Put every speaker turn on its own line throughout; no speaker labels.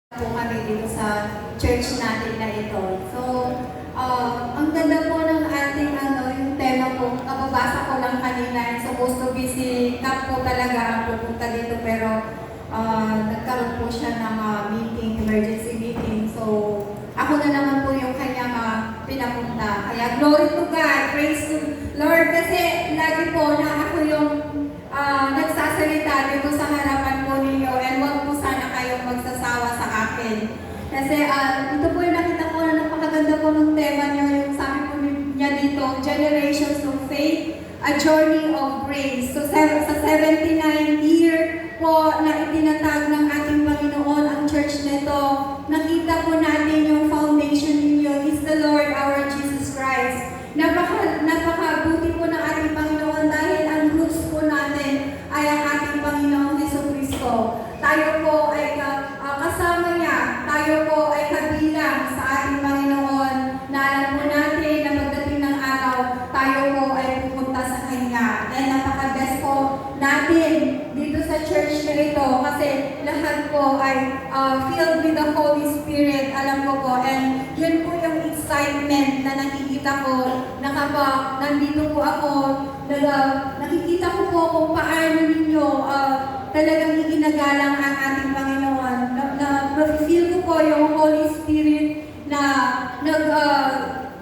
po kami dito sa church natin na ito. So, ang ganda po ng ating yung tema po, kababasa ko lang kanina, and supposed to be si Cap po talaga ang pupunta dito, pero nagkaroon po siya ng meeting, emergency meeting. So, ako na naman po yung kanyang pinapunta. Kaya glory to God, praise to Lord, kasi lagi po na ako yung nagsasalita dito sa harapan po ninyo, and wag po sana kayong magsasawa sa akin. Kasi ito po yung nakita ko na napakaganda po ng tema niyo, yung sabi po niya dito, Generations of Faith, a Journey of Grace. So sa 79 year po na itinatag ng ating Panginoon ang church nito, nakita po natin yung foundation ninyo is the Lord our Jesus Christ. Napakabuti po ng ating Panginoon dahil ang roots po natin ay ang ating Panginoong Jesucristo. Tayo po ay kasama niya, tayo po ay kabilang sa ating Panginoon, na alam po natin na pagdating ng araw, tayo po ay pupunta sa Kanya. And napaka-best po natin dito sa church na ito kasi lahat po ay filled with the Holy Spirit, alam ko po. And yun po yung excitement na nakikita ko na kapag nandito po ako, nakikita ko po kung paano ninyo talagang iginagalang ang ating Panginoon. Na-feel ko po yung Holy Spirit na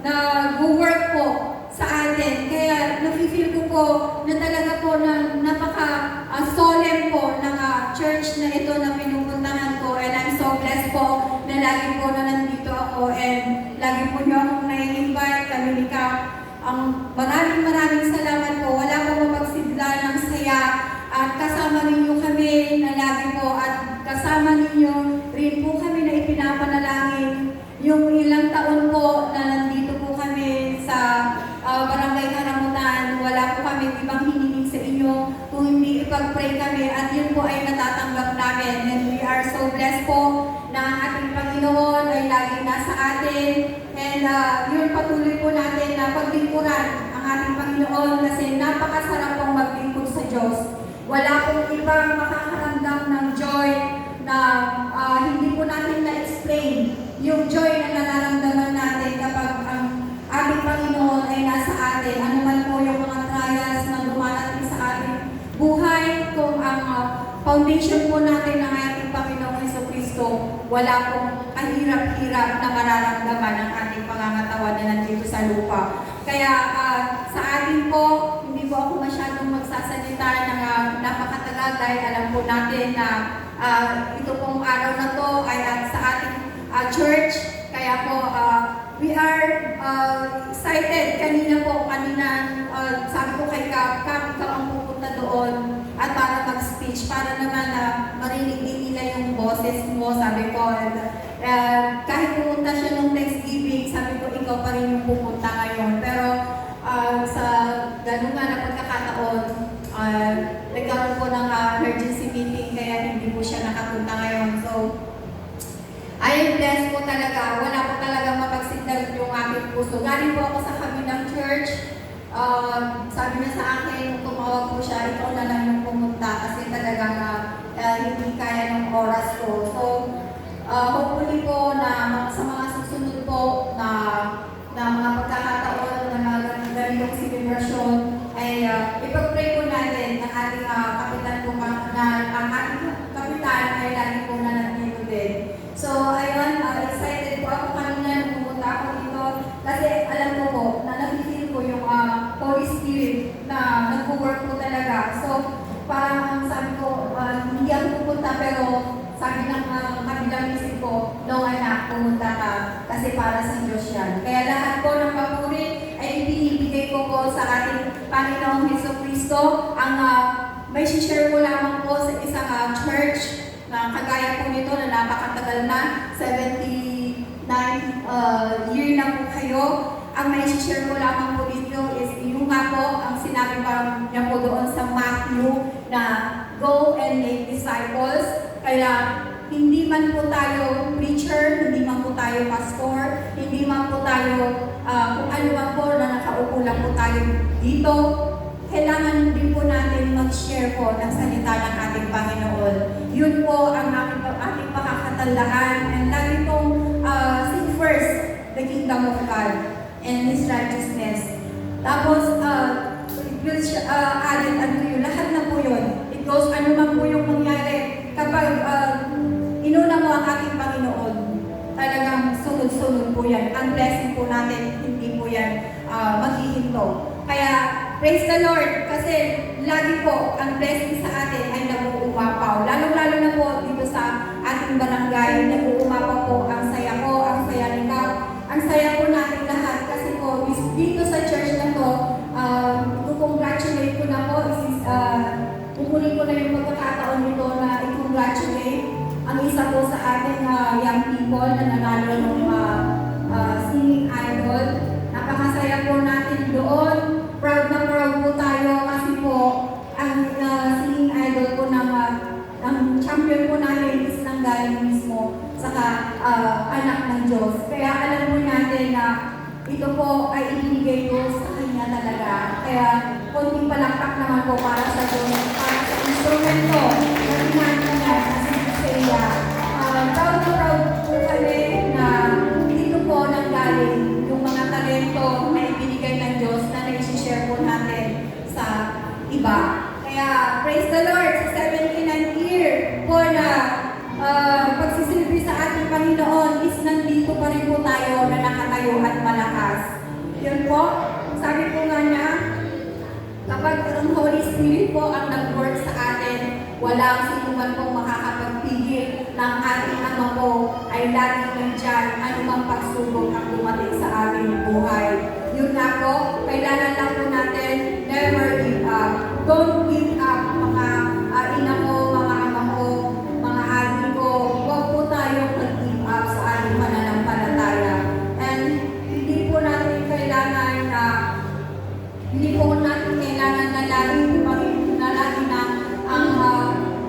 nag-work po sa atin. Kaya na-feel ko po na talaga po na napaka-solemn po ng church na ito na pinupuntahan ko. And I'm so blessed po na lagi po na nandito ako and lagi po niyo akong nai-invite, kami ni Cap. Maraming salamat po. Wala po mapagsidla ng saya at kasama ninyo kami na lagi po at kasama ninyo rin po kami na ipinapanalangin yung ilang taon po na nandito po kami sa Barangay Karamutan. Wala po kami ibang hiniling sa inyo kung hindi ipag-pray kami at yun po ay natatanggap namin. And we are so blessed po na ang ating Panginoon ay laging nasa atin. And yun patuloy po natin na paglingkuran ang ating Panginoon kasi napakasarap pong maglingkod sa Diyos. Wala pong ibang makakaramdam ng joy na hindi po natin na-explain. Yung joy na nararamdaman natin kapag ang ating Panginoon ay nasa atin. Ano man po yung mga trials na dumarating sa ating buhay, kung ang foundation po natin ng ating Panginoong Jesucristo, wala pong kahirap-hirap na mararamdaman ng ating pangangatawan na nandito sa lupa. Kaya sa atin po, hindi po ako masyadong magsasalita ng napakatagal dahil alam po natin na ito pong araw na to ay sa ating church. Kaya po, we are excited. Kanina sabi ko kay Cap, ikaw ang pupunta doon at para mag-speech, para naman marinig din nila yung boses mo, sabi ko. Kahit pumunta siya nung Thanksgiving, sabi ko, ikaw pa rin yung pupunta ngayon. Pero sa ganun nga na pagkakataon, nagkaroon po ng emergency meeting, kaya hindi po siya nakapunta ngayon. So, I am blessed po talaga. Wala po talaga mapagsignal yung aking puso. Galing po ako sa kabilang church. Sabi niya sa akin, tumawag po siya, ikaw na lang yung pumunta kasi talagang hindi kaya ng oras ko. So, hopefully po na sa mga susunod po na mga pagkakataon na mga ganitong celebration ay ipag-pray po natin ng ating kapitan po na ang ating kapitan ay lagi po na nandito din. So, ayun, excited po ako kanina nung pumunta ako dito kasi alam ko po na nakikita ko yung Holy Spirit na nag-work po talaga. So, parang ang sabi ko, hindi ako pupunta pero sabi ng kabilang isip ko, no anak, pumunta ka kasi para sa Diyos yan. Kaya lahat po ng papuri ay ibinibigay ko po sa ating Panginoong Jesucristo. Ang may share ko lamang po sa isang church na kagaya po nito na napakatagal na, 79 year na po kayo. Ang may share ko lamang po dito is yung nga po, ang sinabi pa niya po doon sa Matthew na go and make disciples. Kaya hindi man po tayo preacher, hindi man po tayo pastor, hindi man po tayo kung ano man po na nakaupo lang po tayo dito, kailangan din po natin mag-share po ng salita ng ating Panginoon. Yun po ang ating pakakatawa palatandaan. And lagi pong seek first the kingdom of God and His righteousness. Tapos, it will added unto you. Lahat na po yun. It goes, ano man po yung mangyari. Kapag inuna mo ang ating Panginoon, talagang sunod-sunod po yan. Ang blessing po natin, hindi po yan maghihinto. Kaya, praise the Lord, kasi lagi po ang blessing sa atin ay nag-uumapaw. Lalo-lalo na po dito sa ating barangay, nag-uumapaw po ang saya ko, ang saya ni Kap, ang saya po natin lahat. Kasi po, dito sa church na to, i-congratulate ko na po, kukunin ko na yung pagkakataon nito na i-congratulate ang isa po sa ating young people na nanalo ng singing idol. Napakasaya po natin doon. Proud na proud po tayo kasi po ang singing idol po ng champion po natin is nanggaling mismo sa anak ng Diyos. Kaya alam po natin na ito po ay ibinigay ko sa Kanya talaga. Kaya konting palakpak naman po para sa Diyos, para sa instrumento na ginagawa niya na si Isaiah. Proud na proud po kami na dito po nanggaling yung mga talento na ibinigay ng Diyos na na-share po natin sa iba. Kaya praise the Lord sa 79th year po na pagsisilbi sa ating Panginoon is nandito pa rin po tayo na nakatayo at malakas. Yun po, sabi po nga niya, kapag ang Holy Spirit po ang nag-work sa atin, walang sino man pong makakapagpigil ng ating Ama po ay lagi nandyan anumang pagsubok ang dumating sa aming buhay. Yun nga po, kailangan lang po natin never give up. Don't give up, mga ina ko, mga ama ko, mga adi ko. Huwag po tayong mag-give up sa ating pananampalataya. And hindi po natin kailangan na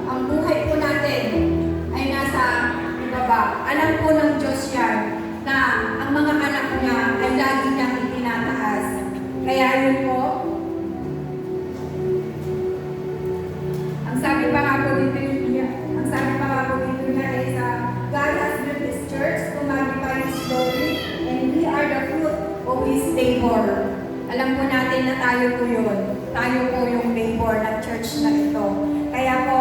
ang buhay po natin ay nasa ibaba. Alam po ng Diyos yan na ang mga anak niya ay lagi niyang itinataas. Kaya yun po, ang sabi pa nga po dito niya is God has built His church to magnify His glory and we are the fruit of His labor. Alam po natin na tayo po yun. Tayo po yung labor ng church na ito. Kaya po,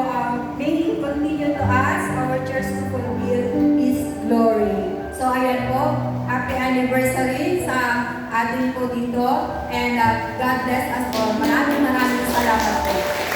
may He continue to ask our church to fulfill His glory. So, ayan po, happy anniversary sa atin po dito. And God bless us all. Maraming salamat po.